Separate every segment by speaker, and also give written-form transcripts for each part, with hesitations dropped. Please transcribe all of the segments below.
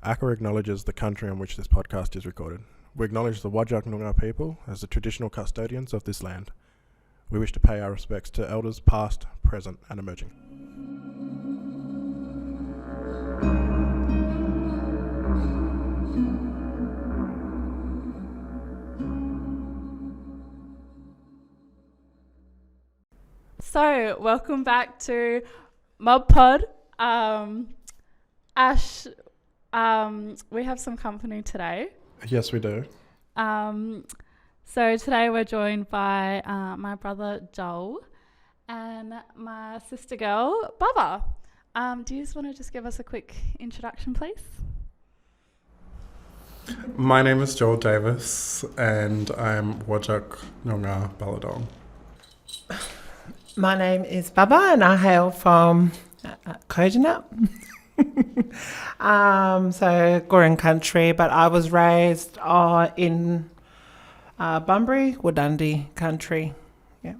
Speaker 1: AHCWA acknowledges the country on which this podcast is recorded. We acknowledge the Whadjuk Noongar people as the traditional custodians of this land. We wish to pay our respects to elders past, present and emerging.
Speaker 2: So, welcome back to Mob Pod. Ash, we have some company today.
Speaker 1: Yes, we do.
Speaker 2: So today we're joined by my brother Joel and my sister girl Bubba. Do you just want to just give us a quick introduction, please?
Speaker 3: My name is Joel Davis and I'm Whadjuk Noongar Balladong.
Speaker 4: My name is Bubba and I hail from Kojana. So Goran country, but I was raised in Bunbury, Wodundy country. Yeah.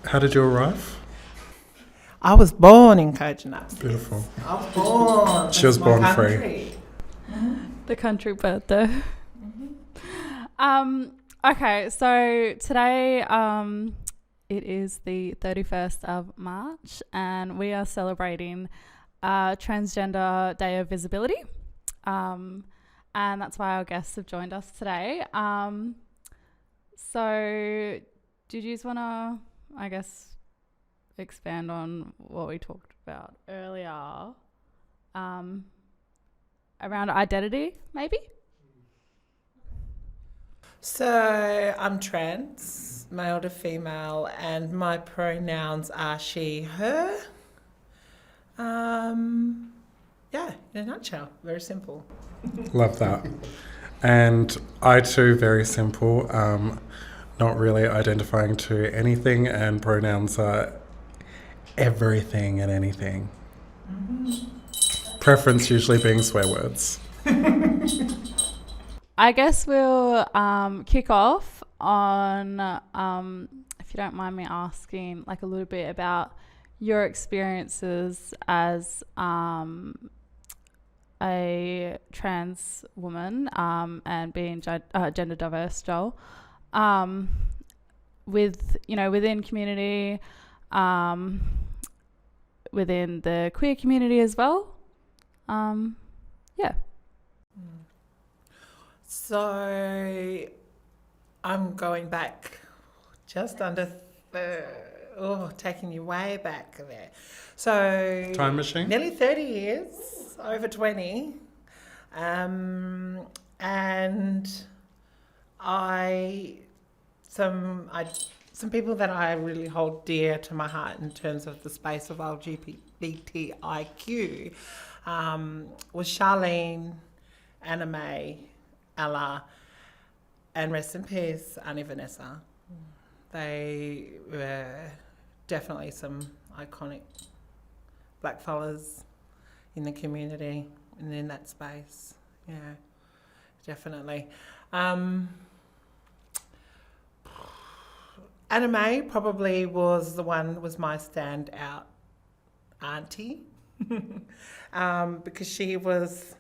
Speaker 3: How did you arrive?
Speaker 4: I was born in Kojana.
Speaker 3: Beautiful.
Speaker 4: I was born.
Speaker 3: She was born free.
Speaker 2: The country bird though. Okay, so today it is the 31st of March and we are celebrating Transgender Day of Visibility, and that's why our guests have joined us today. So did you just want to, I guess, expand on what we talked about earlier around identity, maybe?
Speaker 4: So I'm trans, male to female, and my pronouns are she, her. Yeah, in a nutshell, very simple.
Speaker 3: Love that. And I too, very simple, not really identifying to anything, and pronouns are everything and anything. Mm-hmm. Preference usually being swear words.
Speaker 2: I guess we'll kick off on, if you don't mind me asking, like a little bit about your experiences as a trans woman and being gender diverse, Joel, within community, within the queer community as well. Yeah.
Speaker 4: So I'm going back just under taking you way back there. So
Speaker 3: Time machine?
Speaker 4: Nearly 30 years, over 20. And some people that I really hold dear to my heart in terms of the space of LGBTIQ was Charlene, Anna May, Ella, and rest in peace, Auntie Vanessa. They were definitely some iconic black fellas in the community and in that space. Yeah, definitely. Anna May probably was was my standout auntie because she was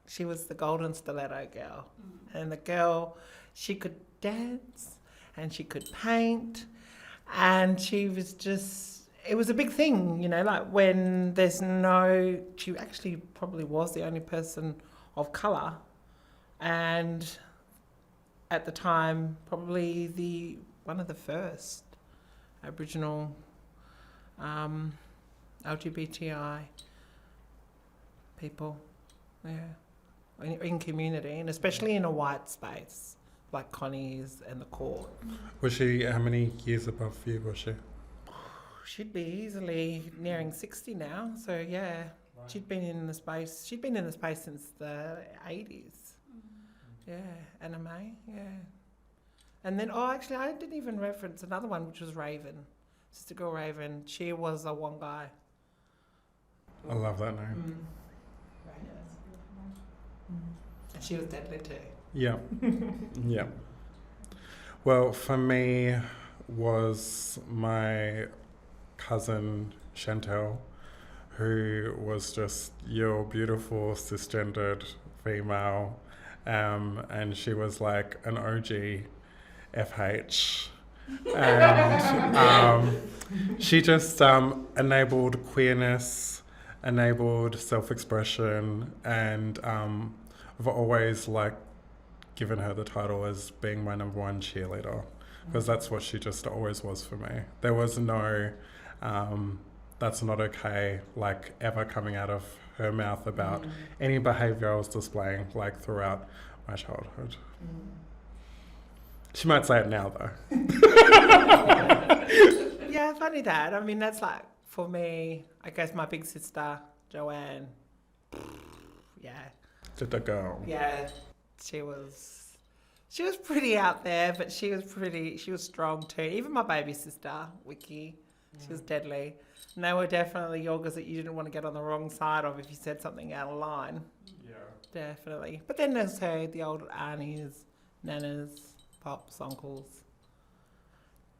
Speaker 4: the golden stiletto girl. And the girl, she could dance and she could paint and she was just, it was a big thing, like when she actually probably was the only person of colour and at the time probably one of the first Aboriginal LGBTI people, in community and especially in a white space like Connie's and the court.
Speaker 3: Was she, how many years above you was she?
Speaker 4: She'd be easily nearing 60 now, so yeah. Right. She'd been in the space since the 80s. Yeah, Anna May, yeah. And then, actually I didn't even reference another one, which was Raven, Sister Girl Raven. She was a Wongai.
Speaker 3: I love that name.
Speaker 4: And she was deadly too.
Speaker 3: Yeah. Yeah. Well, for me was my cousin Chantel, who was just your beautiful cisgendered female, and she was like an OG FH. And she just enabled queerness, enabled self-expression, and I've always like given her the title as being my number one cheerleader, because that's what she just always was for me. There was no that's not okay like ever coming out of her mouth about any behaviour I was displaying like throughout my childhood. She might say it now though.
Speaker 4: Yeah, funny that. I mean, that's like, for me, I guess my big sister, Joanne, yeah.
Speaker 3: Did the girl.
Speaker 4: Yeah, she was pretty out there, but she was strong too. Even my baby sister, Wiki, she was deadly. And they were definitely yogas that you didn't want to get on the wrong side of if you said something out of line.
Speaker 3: Yeah.
Speaker 4: Definitely. But then there's the old aunties, nanas, pops, uncles.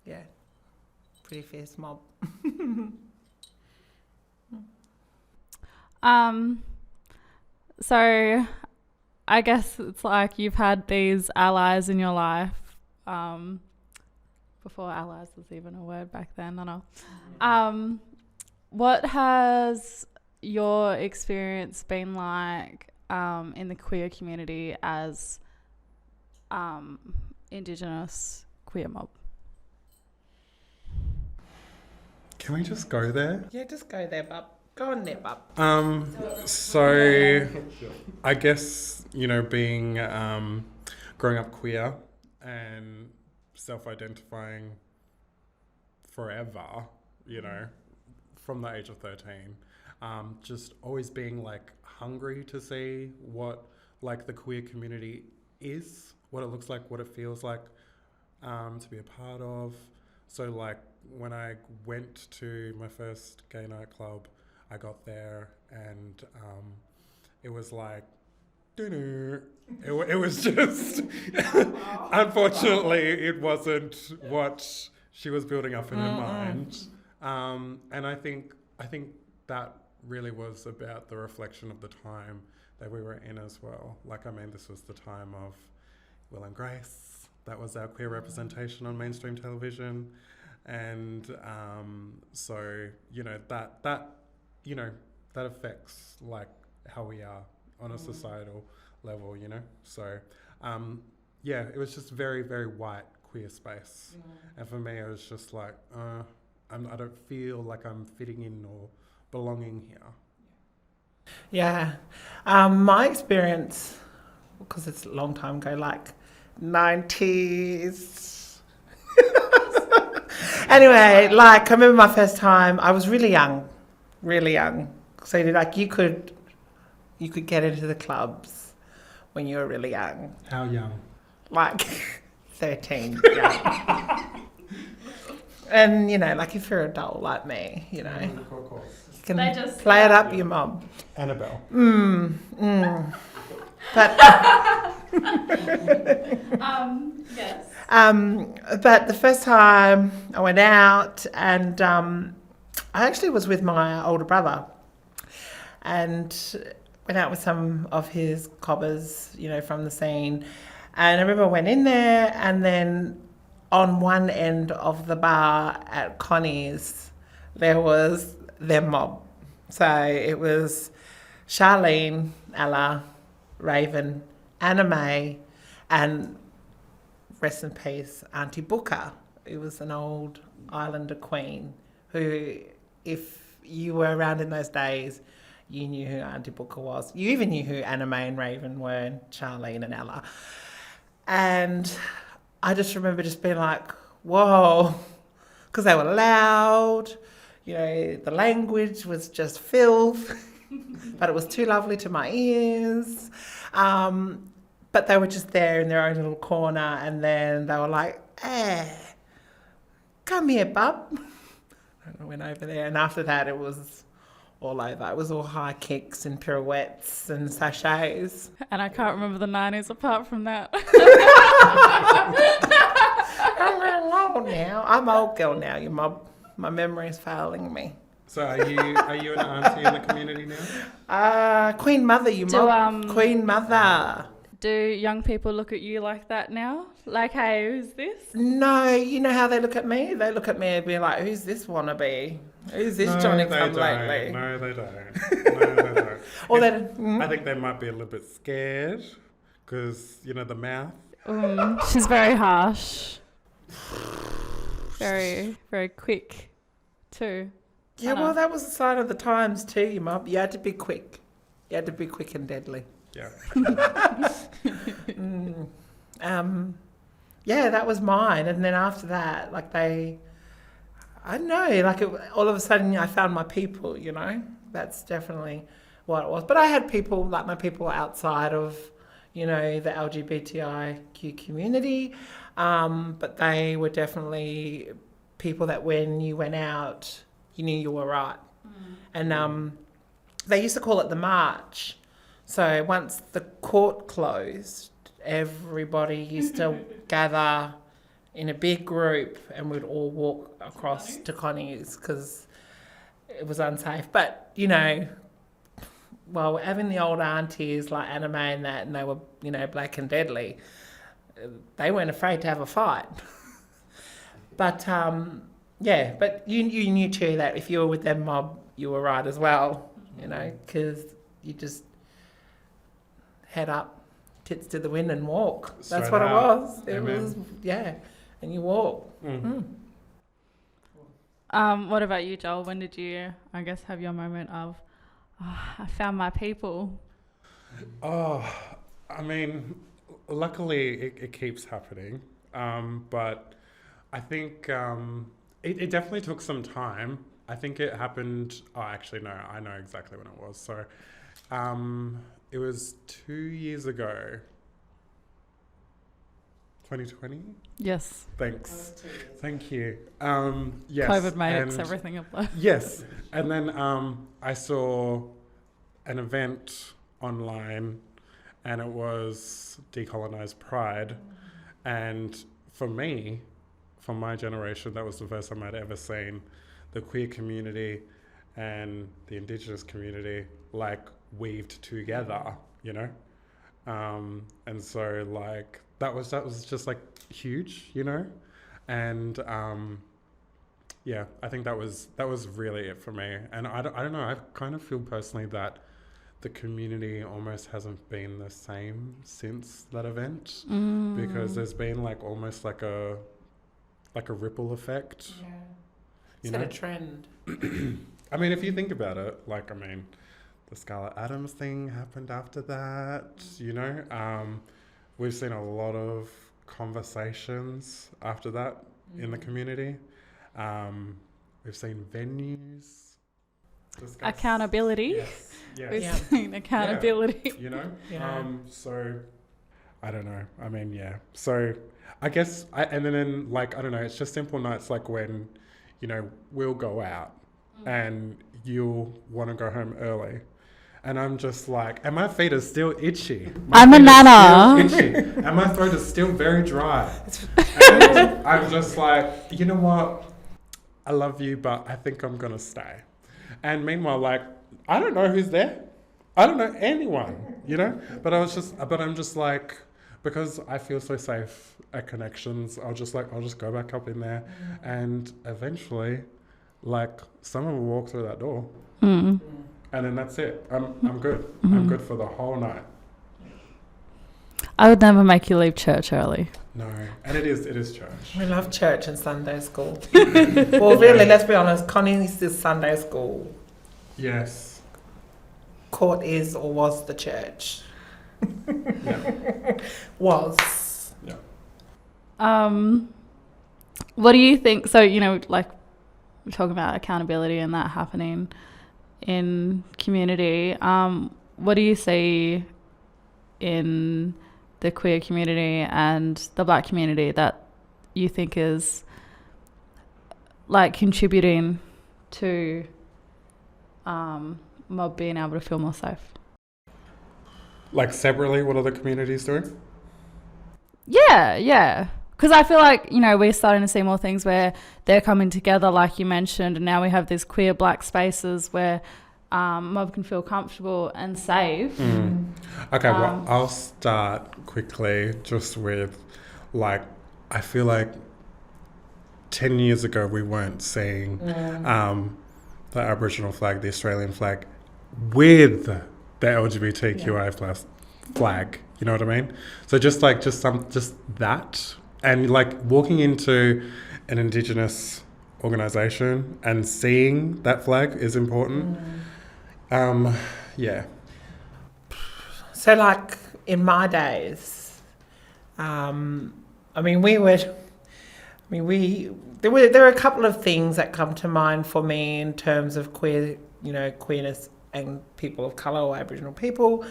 Speaker 4: Yeah. Pretty fierce mob.
Speaker 2: So I guess it's like you've had these allies in your life, before allies was even a word back then, I know. What has your experience been like in the queer community as Indigenous queer mob?
Speaker 3: Can we just go there?
Speaker 4: Yeah, just go there, bub. Go on there, bub.
Speaker 3: So I guess, being growing up queer and self-identifying forever, from the age of 13, just always being like hungry to see what like the queer community is, what it looks like, what it feels like to be a part of. So like when I went to my first gay nightclub, I got there and it was like, it was just, unfortunately, it wasn't what she was building up in her mind. And I think that really was about the reflection of the time that we were in as well. Like, I mean, this was the time of Will and Grace. That was our queer representation on mainstream television. And so, that affects like how we are on a societal level, So, it was just very, very white queer space. And for me, it was just like, I don't feel like I'm fitting in or belonging here.
Speaker 4: Yeah. My experience, because it's a long time ago, like 90s. Anyway, like I remember my first time, I was really young. So like you could get into the clubs when you were really young.
Speaker 3: How young?
Speaker 4: Like 13. Yeah. And like if you're an adult like me, you can
Speaker 2: They just
Speaker 4: play it up your mum.
Speaker 3: Annabelle.
Speaker 4: But
Speaker 2: yes.
Speaker 4: but the first time I went out, and I actually was with my older brother, and went out with some of his cobbers, from the scene. And I remember I went in there, and then on one end of the bar at Connie's, there was their mob. So it was Charlene, Ella, Raven, Anna May, and rest in peace, Auntie Booker. It was an old Islander queen who, if you were around in those days, you knew who Auntie Booker was. You even knew who Anna May and Raven were, and Charlene and Ella. And I just remember just being like, whoa, because they were loud, the language was just filth, but it was too lovely to my ears. But they were just there in their own little corner, and then they were like, hey, come here, bub. I went over there, and after that it was all over. It was all high kicks and pirouettes and sachets.
Speaker 2: And I can't remember the 90s apart from that.
Speaker 4: I'm real old now. I'm old girl now, my memory is failing me.
Speaker 3: So are you an auntie in the community now?
Speaker 4: Queen Mother, you mob. Queen Mother.
Speaker 2: Do young people look at you like that now? Like, hey, who's this?
Speaker 4: No, you know how they look at me? They look at me and be like, who's this wannabe? Who's this Johnny come lately?
Speaker 3: No, they don't.
Speaker 4: Or
Speaker 3: I think they might be a little bit scared because, the mouth.
Speaker 2: She's very harsh. Very, very quick, too.
Speaker 4: Yeah, well, that was a sign of the times too, you mob. You had to be quick. You had to be quick and deadly.
Speaker 3: Yeah.
Speaker 4: Yeah, that was mine. And then after that, I don't know, all of a sudden I found my people, That's definitely what it was. But I had people, my people outside of, the LGBTIQ community. But they were definitely people that when you went out, you knew you were right. And they used to call it the march. So once the court closed, everybody used to gather in a big group and we'd all walk across to Connie's because it was unsafe. But, having the old aunties like Anna May and that, and they were, black and deadly, they weren't afraid to have a fight. But, but you knew too that if you were with them mob, you were right as well, because you just head up, tits to the wind and walk. That's what it was. It was, and you walk.
Speaker 2: What about you, Joel? When did you, I guess, have your moment of, I found my people?
Speaker 3: Luckily it keeps happening. But I think it definitely took some time. I think it happened, actually no, I know exactly when it was. So it was 2 years ago. 2020?
Speaker 2: Yes.
Speaker 3: Thanks. Thank you. Yes.
Speaker 2: COVID makes everything a blur.
Speaker 3: Yes. And then I saw an event online and it was Decolonize Pride. And for me, from my generation, that was the first time I'd ever seen the queer community and the Indigenous community weaved together, and so that was just huge, and I think that was really it for me. And I don't know, I kind of feel personally that the community almost hasn't been the same since that event, because there's been almost like a ripple effect.
Speaker 4: Yeah. It's a trend.
Speaker 3: I mean, if you think about it, the Scarlett Adams thing happened after that, We've seen a lot of conversations after that in the community. We've seen venues discuss.
Speaker 2: Accountability.
Speaker 3: Yes.
Speaker 2: We've seen accountability.
Speaker 3: So I don't know. So I guess, I don't know, it's just simple nights when, we'll go out and you'll want to go home early. And I'm just and my feet are still itchy.
Speaker 2: I'm a nana.
Speaker 3: And my throat is still very dry. And I'm just you know what? I love you, but I think I'm going to stay. And meanwhile, I don't know who's there. I don't know anyone, But I'm just because I feel so safe at Connections, I'll just go back up in there. And eventually, someone will walk through that door. And then that's it. I'm good. I'm good for the whole night.
Speaker 2: I would never make you leave church early.
Speaker 3: No, and it is church.
Speaker 4: We love church and Sunday school. Well, really, let's be honest. Connie's is Sunday school.
Speaker 3: Yes.
Speaker 4: Court is or was the church.
Speaker 3: Yeah.
Speaker 4: Was.
Speaker 3: Yeah.
Speaker 2: What do you think? So we're talking about accountability and that happening in community. What do you see in the queer community and the black community that you think is contributing to mob being able to feel more safe?
Speaker 3: Separately, what are the communities doing?
Speaker 2: Yeah. because I feel like, you know, we're starting to see more things where they're coming together, like you mentioned, and now we have these queer black spaces where mob can feel comfortable and safe.
Speaker 3: Okay, well, I'll start quickly just with, like, I feel like 10 years ago we weren't seeing the Aboriginal flag, the Australian flag, with the LGBTQI plus flag. You know what I mean? So just that, and like walking into an Indigenous organisation and seeing that flag is important. Yeah.
Speaker 4: So, like, in my days, there were a couple of things that come to mind for me in terms of queerness and people of colour or Aboriginal people,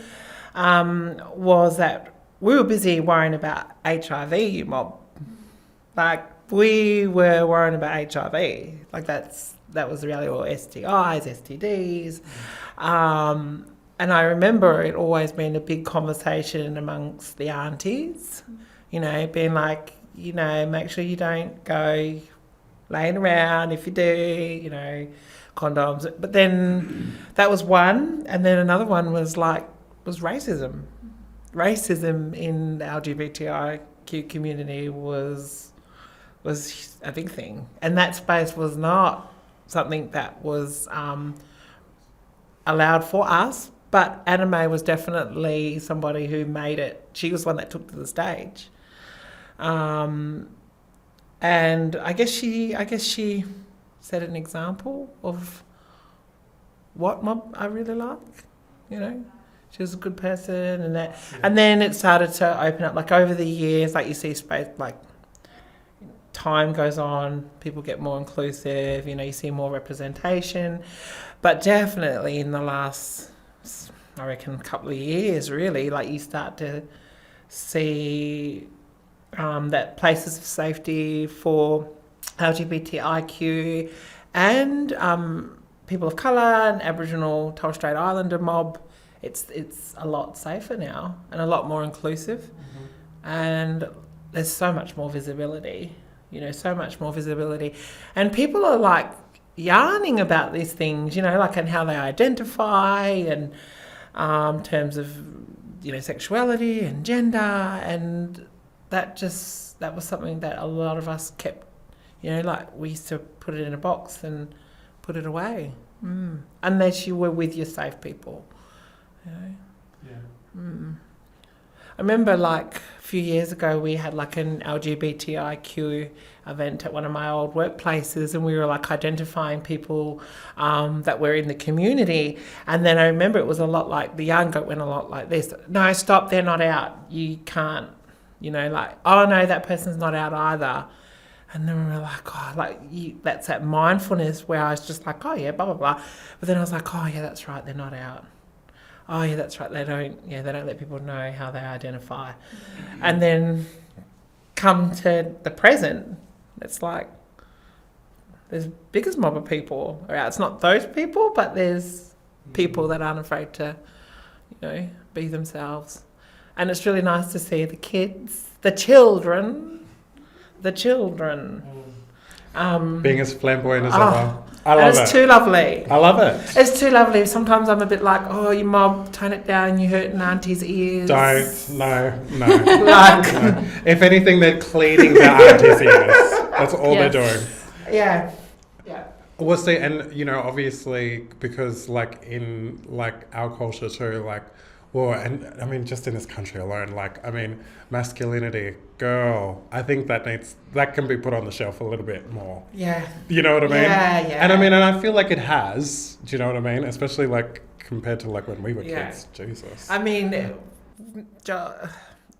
Speaker 4: was that we were busy worrying about HIV mob. Like, we were worrying about HIV. Like, that was the reality, or STIs, STDs. And I remember it always being a big conversation amongst the aunties, you know, being like, you know, make sure you don't go laying around. If you do, you know, condoms. But then that was one. And then another one was racism. Racism in the LGBTIQ community was a big thing. And that space was not something that was allowed for us. But Anime was definitely somebody who made it. She was the one that took to the stage. And I guess she set an example of what mob I really like, you know. She was a good person, and that, and then it started to open up. Like, over the years, like, you see space, like, time goes on, people get more inclusive, you know, you see more representation. But definitely in the last, I reckon, couple of years, really, like, you start to see that places of safety for LGBTIQ and people of colour and Aboriginal Torres Strait Islander mob, it's a lot safer now and a lot more inclusive. And there's so much more visibility, you know, and people are like yarning about these things, you know, like, and how they identify, and in terms of, you know, sexuality and gender, and that was something that a lot of us kept, you know, like, we used to put it in a box and put it away, unless you were with your safe people, you know. I remember, like, a few years ago we had, like, an LGBTIQ event at one of my old workplaces, and we were, like, identifying people that were in the community. And then I remember it was a lot like, the yarn goat went a lot like this: no, stop, they're not out, you can't, you know, like, oh no, that person's not out either. And then we were like, oh, like, that's that mindfulness where I was just like, oh yeah, blah blah blah. But then I was like, oh yeah, that's right, they're not out. Oh yeah, that's right, they don't let people know how they identify. And then come to the present, it's like, there's biggest mob of people around. It's not those people, but there's people that aren't afraid to, you know, be themselves. And it's really nice to see the kids, the children,
Speaker 3: being as flamboyant as ever. I love it.
Speaker 4: It's too lovely.
Speaker 3: I love it.
Speaker 4: It's too lovely. Sometimes I'm a bit like, oh, you mob, tone it down, you're hurting auntie's ears.
Speaker 3: Don't. No.
Speaker 4: Like,
Speaker 3: No. If anything, they're cleaning their auntie's ears. That's all they're doing.
Speaker 4: Yeah.
Speaker 3: Well, see, and, you know, obviously, because, like, in, like, our culture too, like, well, and I mean, just in this country alone, like, I mean, masculinity, girl, I think that can be put on the shelf a little bit more.
Speaker 4: Yeah.
Speaker 3: You know what I mean?
Speaker 4: Yeah.
Speaker 3: And I mean, and I feel like it has, do you know what I mean? Especially, like, compared to, like, when we were kids. Jesus.
Speaker 4: I mean,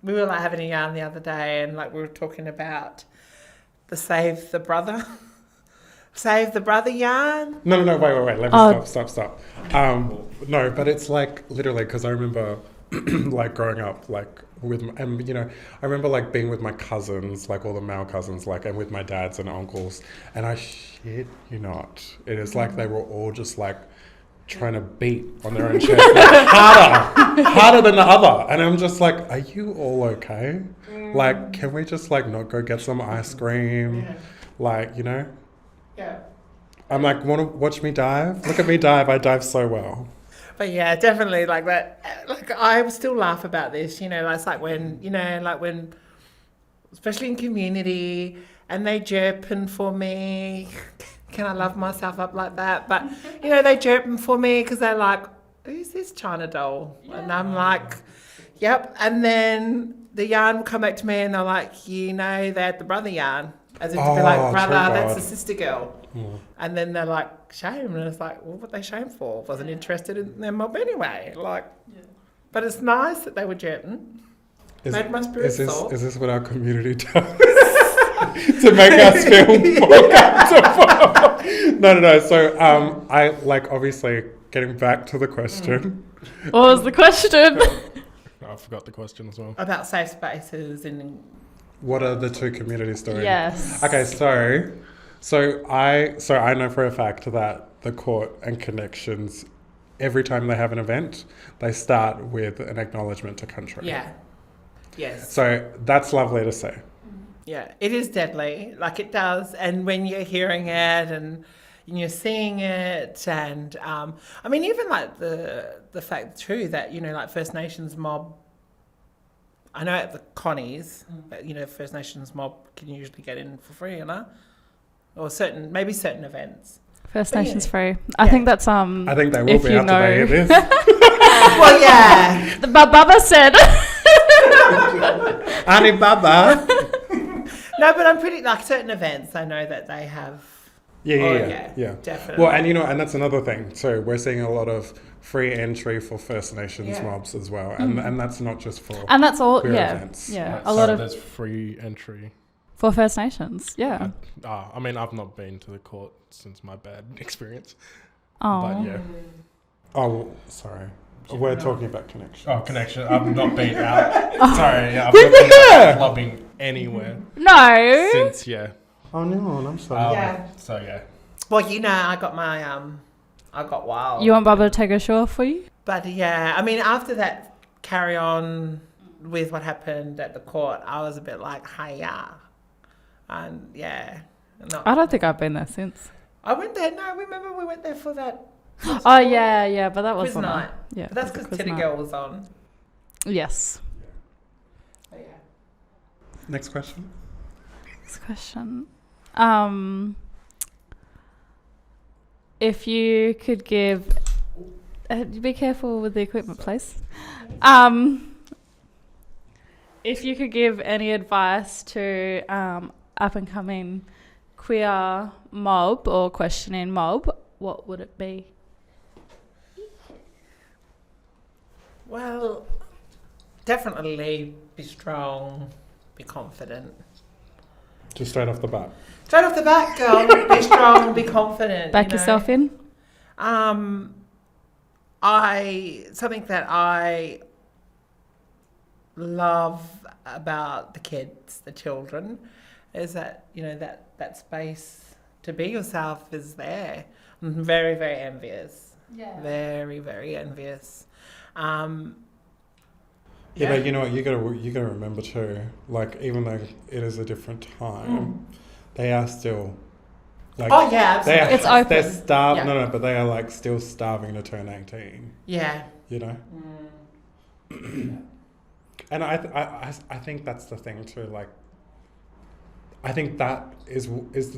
Speaker 4: we were, like, having a yarn the other day, and, like, we were talking about the Save the Brother yarn.
Speaker 3: No, wait. Let me stop. No, but it's like literally, because I remember like growing up, like and you know, I remember like being with my cousins, like all the male cousins, like, and with my dads and uncles, and I shit you not, it is like they were all just like trying to beat on their own chest harder than the other. And I'm just like, are you all okay? Like, can we just like not go get some ice cream?
Speaker 4: Yeah.
Speaker 3: Like, you know?
Speaker 4: Yeah.
Speaker 3: I'm like, want to watch me dive? Look at me dive. I dive so well.
Speaker 4: But yeah, definitely like that. Like I still laugh about this, you know, like, it's like when, you know, like when, especially in community, and they chirping for me. Can I love myself up like that? But, you know, they chirping for me because they're like, who's this China doll? Yeah. And I'm like, yep. And then the yarn will come back to me and they're like, you know, they're the brother yarn. As if to be like, brother, that's the sister girl.
Speaker 3: Mm.
Speaker 4: And then they're like, shame. And it's like, well, what they shame for? Wasn't interested in their mob anyway. Like, but it's nice that they were chirping. Made my spirit soar.
Speaker 3: Is this what our community does? To make us feel more comfortable? No. So, I like, obviously, getting back to the question.
Speaker 2: What was the question?
Speaker 1: I forgot the question as well.
Speaker 4: About safe spaces and...
Speaker 3: What are the two communities doing?
Speaker 2: Yes.
Speaker 3: Okay, so I know for a fact that the court and connections, every time they have an event, they start with an acknowledgement to country.
Speaker 4: Yeah. Yes.
Speaker 3: So that's lovely to see.
Speaker 4: Yeah, it is deadly. Like, it does. And when you're hearing it and you're seeing it, and I mean, even like the fact too that, you know, like First Nations mob, I know at the Connies, you know, First Nations mob can usually get in for free, you know, or maybe certain events.
Speaker 2: First
Speaker 4: But
Speaker 2: Nations
Speaker 4: yeah.
Speaker 2: free. I think that's
Speaker 3: I think they will
Speaker 2: if
Speaker 3: be
Speaker 2: you
Speaker 3: after they hear
Speaker 2: know.
Speaker 3: this.
Speaker 4: Well, yeah.
Speaker 2: But Bubba said.
Speaker 3: Auntie Baba.
Speaker 4: No, but I'm pretty, like, certain events, I know that they have.
Speaker 3: Yeah.
Speaker 4: Definitely.
Speaker 3: Well, and you know, and that's another thing too. We're seeing a lot of free entry for First Nations mobs as well, and that's not just for
Speaker 2: And that's all,
Speaker 3: queer
Speaker 2: yeah.
Speaker 3: events.
Speaker 2: Yeah.
Speaker 1: So
Speaker 2: A lot of.
Speaker 1: there's free entry.
Speaker 2: For First Nations, yeah.
Speaker 1: I mean, I've not been to the court since my bad experience.
Speaker 2: Oh.
Speaker 1: But yeah.
Speaker 3: Oh, sorry. We're talking about connections.
Speaker 1: Oh, connection. I've not been out. Sorry, yeah, I've
Speaker 3: We've
Speaker 1: not
Speaker 3: been
Speaker 1: been
Speaker 3: there!
Speaker 1: out clubbing anywhere
Speaker 2: No.
Speaker 1: since, yeah.
Speaker 3: Oh no, I'm sorry.
Speaker 4: Yeah.
Speaker 1: So, yeah.
Speaker 4: Well, you know, I got wild.
Speaker 2: You want Bubba to take a show for you?
Speaker 4: But yeah, I mean, after that carry on with what happened at the court, I was a bit like, hiya. And yeah.
Speaker 2: I don't think I've been there since.
Speaker 4: I went there, no, remember we went there for that
Speaker 2: Oh, yeah, but that was
Speaker 4: quiz night.
Speaker 2: Yeah.
Speaker 4: But that's
Speaker 2: it was a
Speaker 4: because
Speaker 2: quiz
Speaker 4: Teddy
Speaker 2: night.
Speaker 4: Girl was on.
Speaker 2: Yes.
Speaker 4: But yeah.
Speaker 3: Next question.
Speaker 2: Next question. If you could give... be careful with the equipment, please. If you could give any advice to up-and-coming queer mob or questioning mob, what would it be?
Speaker 4: Well, definitely be strong, be confident.
Speaker 3: Just straight off the bat.
Speaker 4: Straight off the bat, girl, be strong, be confident.
Speaker 2: Back yourself in?
Speaker 4: Something that I love about the kids, the children, is that, you know, that space to be yourself is there. I'm very, very envious. Yeah. Very, very envious.
Speaker 3: Yeah, but you know what? You gotta remember too. Like, even though it is a different time, they are still. Like,
Speaker 4: oh yeah, absolutely.
Speaker 2: It's open.
Speaker 3: They're starving.
Speaker 4: Yeah.
Speaker 3: No, but they are like still starving to turn 18.
Speaker 4: Yeah.
Speaker 3: You know. And I think that's the thing too. Like, I think that is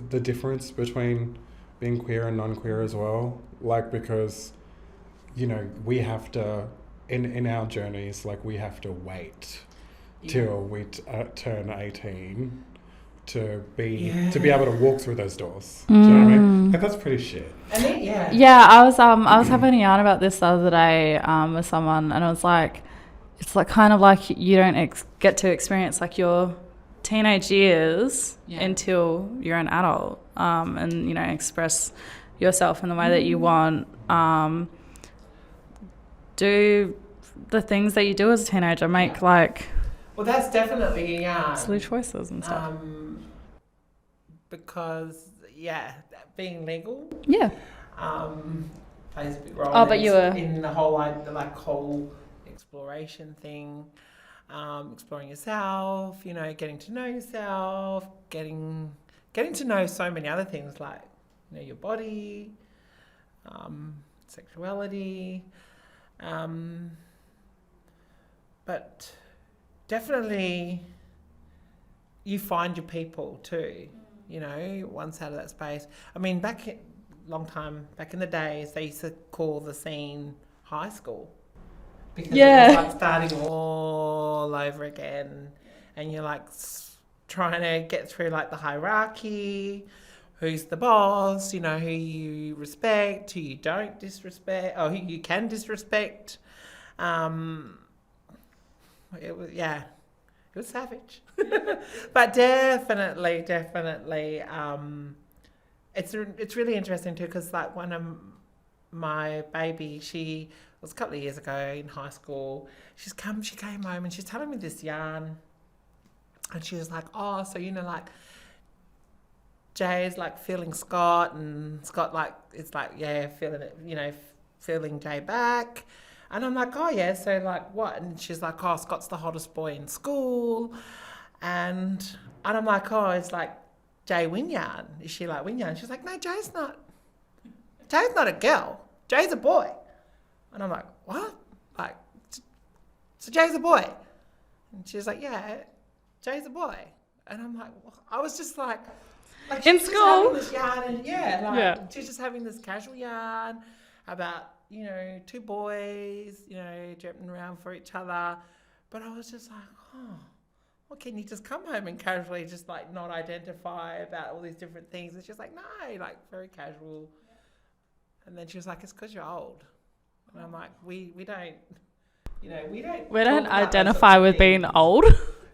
Speaker 3: the difference between being queer and non-queer as well. Like, because, you know, we have to, in our journeys, like, we have to wait till we turn 18 to be able to walk through those doors. Do you know what I mean? Like, that's pretty shit.
Speaker 4: And then,
Speaker 2: Yeah, I was having a yarn about this the other day with someone, and it was like, it's like kind of like you don't get to experience like your teenage years until you're an adult, and, you know, express yourself in the way that you want, do the things that you do as a teenager, make like
Speaker 4: well, that's definitely
Speaker 2: silly choices and stuff.
Speaker 4: Because being legal.
Speaker 2: Yeah.
Speaker 4: I plays a big role.
Speaker 2: Oh, but you were
Speaker 4: in the whole whole exploration thing, exploring yourself. You know, getting to know yourself, getting to know so many other things like your body, sexuality, but definitely you find your people too. Once out of that space. I mean, long time back in the days, they used to call the scene high school because it was like starting all over again, and you're like trying to get through like the hierarchy, who's the boss, who you respect, who you don't disrespect, or who you can disrespect. It was savage. But definitely, it's really interesting too, because like one of my baby, she was a couple of years ago in high school. She came home and she's telling me this yarn, and she was like, oh, so like Jay's like feeling Scott, and Scott feeling it, feeling Jay back. And I'm like, oh yeah, so like what? And she's like, oh, Scott's the hottest boy in school. And I'm like, oh, it's like Jay Winyan. Is she like Winyan? She's like, no, Jay's not a girl. Jay's a boy. And I'm like, what? Like, so Jay's a boy? And she's like, yeah, Jay's a boy. And I'm like, I was just like
Speaker 2: in school.
Speaker 4: This yarn, and she's just having this casual yarn about, two boys, jumping around for each other. But I was just like, oh, well, can you just come home and casually just like not identify about all these different things? And she's like, no, like very casual. And then she was like, it's because you're old. And I'm like, we don't
Speaker 2: identify with being old.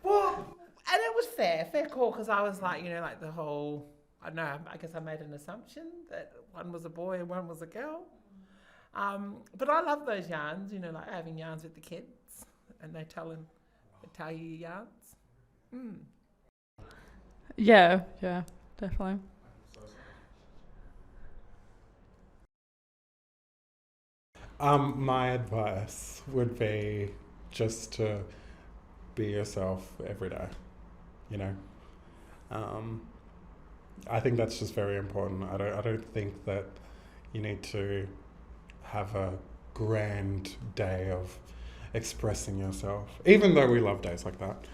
Speaker 4: Well, and it was fair call, because I was like, like the whole, I don't know, I guess I made an assumption that one was a boy and one was a girl. But I love those yarns, like having yarns with the kids, and they tell you yarns.
Speaker 2: Yeah, definitely.
Speaker 3: My advice would be just to be yourself every day, I think that's just very important. I don't think that you need to have a grand day of expressing yourself, even though we love days like that.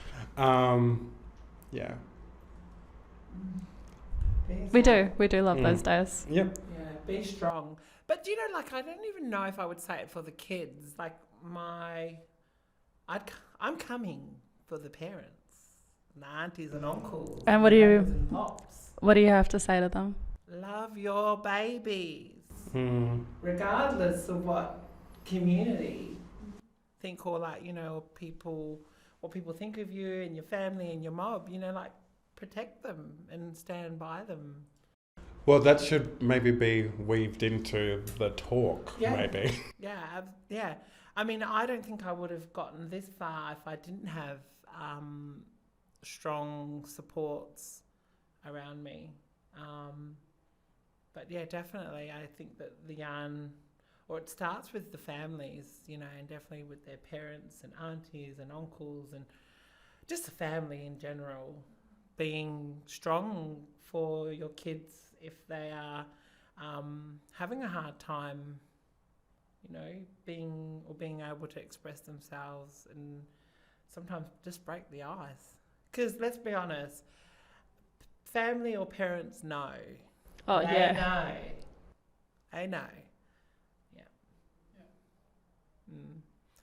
Speaker 2: We do love those days.
Speaker 3: Yep.
Speaker 4: Yeah, be strong. But I don't even know if I would say it for the kids. Like I'm coming for the parents, and the aunties and uncles,
Speaker 2: and what do you have to say to them?
Speaker 4: Love your babies, regardless of what community think, or what people think of you and your family and your mob. Protect them and stand by them.
Speaker 3: Well, that should maybe be weaved into the talk, maybe.
Speaker 4: Yeah. I mean, I don't think I would have gotten this far if I didn't have strong supports around me. But yeah, definitely, I think that the yarn, or it starts with the families, and definitely with their parents and aunties and uncles and just the family in general, being strong for your kids if they are having a hard time, being able to express themselves, and sometimes just break the ice. Because let's be honest, family or parents know.
Speaker 2: Oh,
Speaker 4: they know. They know. Yeah.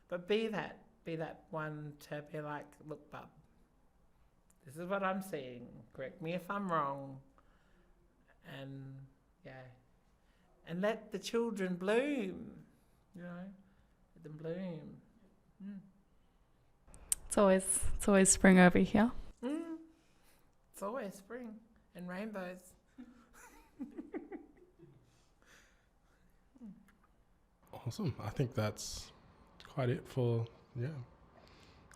Speaker 4: But be that one to be like, look, bub, this is what I'm seeing. Correct me if I'm wrong. And and let the children bloom. Let them bloom.
Speaker 2: It's always spring over here.
Speaker 4: It's always spring and rainbows.
Speaker 1: Awesome. I think that's quite it for,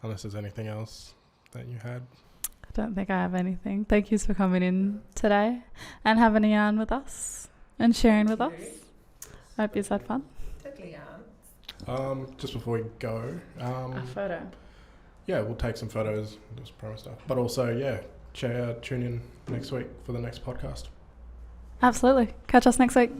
Speaker 1: unless there's anything else that you had.
Speaker 2: I don't think I have anything. Thank you for coming in today and having a yarn with us and sharing with us. Hope you've had fun.
Speaker 4: Deadly aunts.
Speaker 1: Just before we go,
Speaker 2: A photo.
Speaker 1: yeah, we'll take some photos, just promo stuff. But also, yeah, tune in next week for the next podcast.
Speaker 2: Absolutely. Catch us next week.